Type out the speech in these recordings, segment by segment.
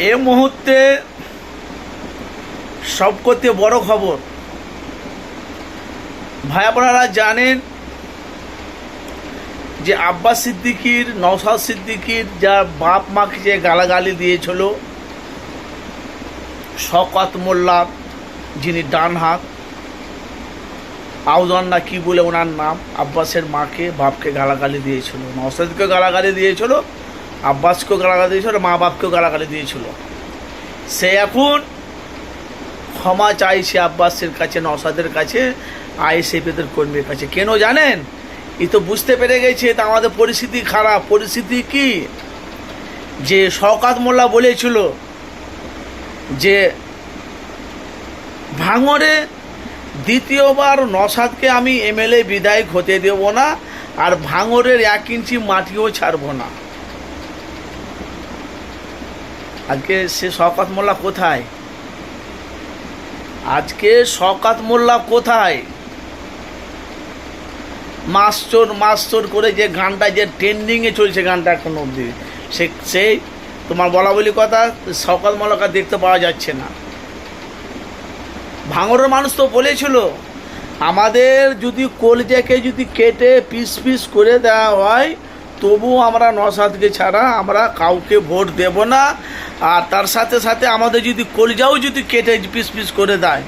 এই মুহূর্তে সবকথে বড় খবর, ভাই আপনারা জানেন যে আব্বাস সিদ্দিকীর, নওশাদ সিদ্দিকীর যা বাপ মাকে যে গালাগালি দিয়েছিল শওকত মোল্লা, যিনি ডান হাত, আউজান না কি বলে ওনার নাম, আব্বাসের মাকে বাপকে গালাগালি দিয়েছিল, নওশাদকে গালাগালি দিয়েছিল, আব্বাসকেও গালাগালি দিয়েছিল, মা বাপকেও গালাগালি দিয়েছিল। সে এখন ক্ষমা চাইছে আব্বাসের কাছে, নওশাদের কাছে, আইএসএফের কর্মীর কাছে। কেন জানেন? এই তো বুঝতে পেরে গেছে তা আমাদের পরিস্থিতি খারাপ। পরিস্থিতি কি, যে শওকত মোল্লা বলেছিল যে ভাঙড়ে দ্বিতীয়বার নওশাদকে আমি এমএলএ বিধায়ক হতে দেব না, আর ভাঙড়ের 1 ইঞ্চি মাটিও ছাড়ব না। আজকে সে শওকত মোল্লা কোথায়? আজকে শওকত মোল্লা কোথায়? মাস্টর করে যে গানটা যে ট্রেন্ডিংয়ে চলছে, গানটা এখন অবধি, সেই তোমার বলা বলি কথা, শওকত মোল্লাকে দেখতে পাওয়া যাচ্ছে না। ভাঙড়ের মানুষ তো বলেছিল আমাদের যদি কলজাকে যদি কেটে পিস পিস করে দেওয়া হয় তবু আমরা নওশাদকে ছাড়া আমরা কাউকে ভোট দেব না, আর তার সাথে সাথে আমাদের যদি কলজাও যদি কেটে পিস পিস করে দেয়,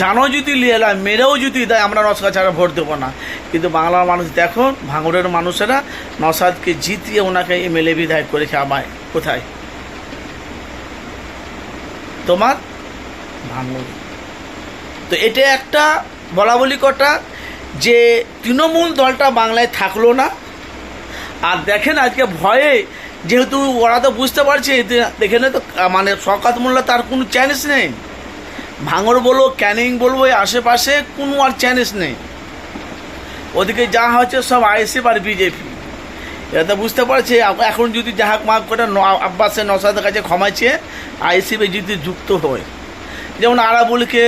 জানও যদি লিয়েলা মেরেও যদি দেয়, আমরা নওশাদ ছাড়া ভোট দেবো না। কিন্তু বাংলার মানুষ দেখুন, ভাঙড়ের মানুষেরা নওশাদকে জিতিয়ে ওনাকে এমএলএ বিধায়ক করেছে। আমায় কোথায়? তোমার ভাঙড়। তো এটা একটা বলা বলি কথা যে তৃণমূল দলটা বাংলায় থাকলো না। আর দেখেন আজকে ভয়ে, যেহেতু ওরা তো বুঝতে পারছে দেখে তো, মানে শওকত মোল্লা তার কোনো চ্যালেঞ্জ নেই। ভাঙড় বলবো, ক্যানিং বলবো, আশেপাশে কোনো আর চ্যালেঞ্জ নেই। ওদিকে যা হচ্ছে সব আইএসএফ আর বিজেপি। এরা তো বুঝতে পারছে এখন যদি যাহাক মাক করে আব্বাসের নওশাদের কাছে ক্ষমা চেয়ে আইএসএফে যদি যুক্ত হয়, যেমন আরাবুলকে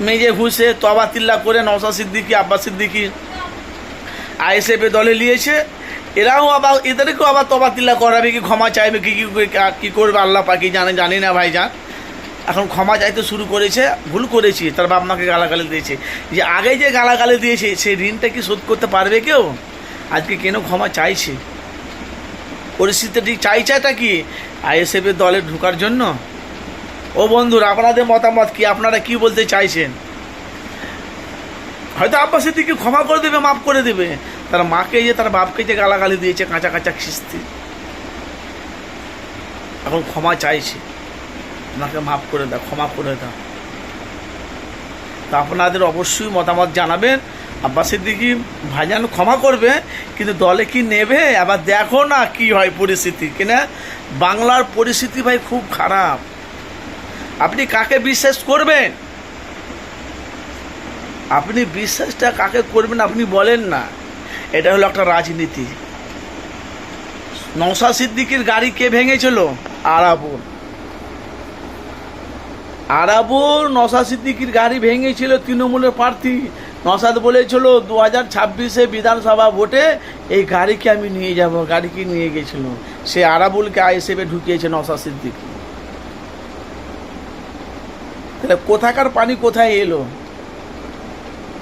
মেজে ঘুষে তবাতিল্লা করে নওশাদ সিদ্দিকী, আব্বাস সিদ্দিকী আইএসএফে দলে নিয়েছে, এরাও আবার এদেরকেও আবার তবাতিল্লা করাবে, কি ক্ষমা চাইবে, কী করবে আল্লাহ পাকি জানি না ভাইজান। এখন ক্ষমা চাইতে শুরু করেছে, ভুল করেছি, তার বাপ মাকে গালাগালি দিয়েছে, যে আগে যে গালাগালি দিয়েছে সেই ঋণটা কি শোধ করতে পারবে কেউ? আজকে কেন ক্ষমা চাইছে? পরিস্থিতিটি চাইছেটা কি? আইএসএফের দলে ঢোকার জন্য। ও বন্ধুরা, আপনাদের মতামত কি? আপনারা কি বলতে চাইছেন? হয়তো আব্বাস সিদ্দিকী ক্ষমা করে দেবে, মাফ করে দেবে, তার মাকে যে তার বাপকে যে গালাগালি দিয়েছে কাঁচা কাঁচা খিস্তি, এখন ক্ষমা চাইছে, ওনাকে মাফ করে দাও, ক্ষমা করে দাও। তা আপনাদের অবশ্যই মতামত জানাবেন। আব্বাস সিদ্দিকী ভাইজান ক্ষমা করবে, কিন্তু দলে কি নেবে? আবার দেখো না কি হয় পরিস্থিতি, কিনা বাংলার পরিস্থিতি ভাই খুব খারাপ। আপনি কাকে বিশ্বাস করবেন? আপনি বিশ্বাসটা কাকে করবেন আপনি বলেন না। এটা হলো একটা রাজনীতি। নওশাদ সিদ্দিকীর গাড়ি কে ভেঙেছিল? আরাবুল নওশাদ সিদ্দিকীর গাড়ি ভেঙেছিল তৃণমূলের প্রার্থী। নওশাদ বলেছিল 2026-এ বিধানসভা ভোটে এই গাড়িকে আমি নিয়ে যাব, গাড়িকে নিয়ে গেছিল। সে আরাবুলকে আইএসএফে ঢুকিয়েছে নওশাদ সিদ্দিকী। তাহলে কোথাকার পানি কোথায় এলো?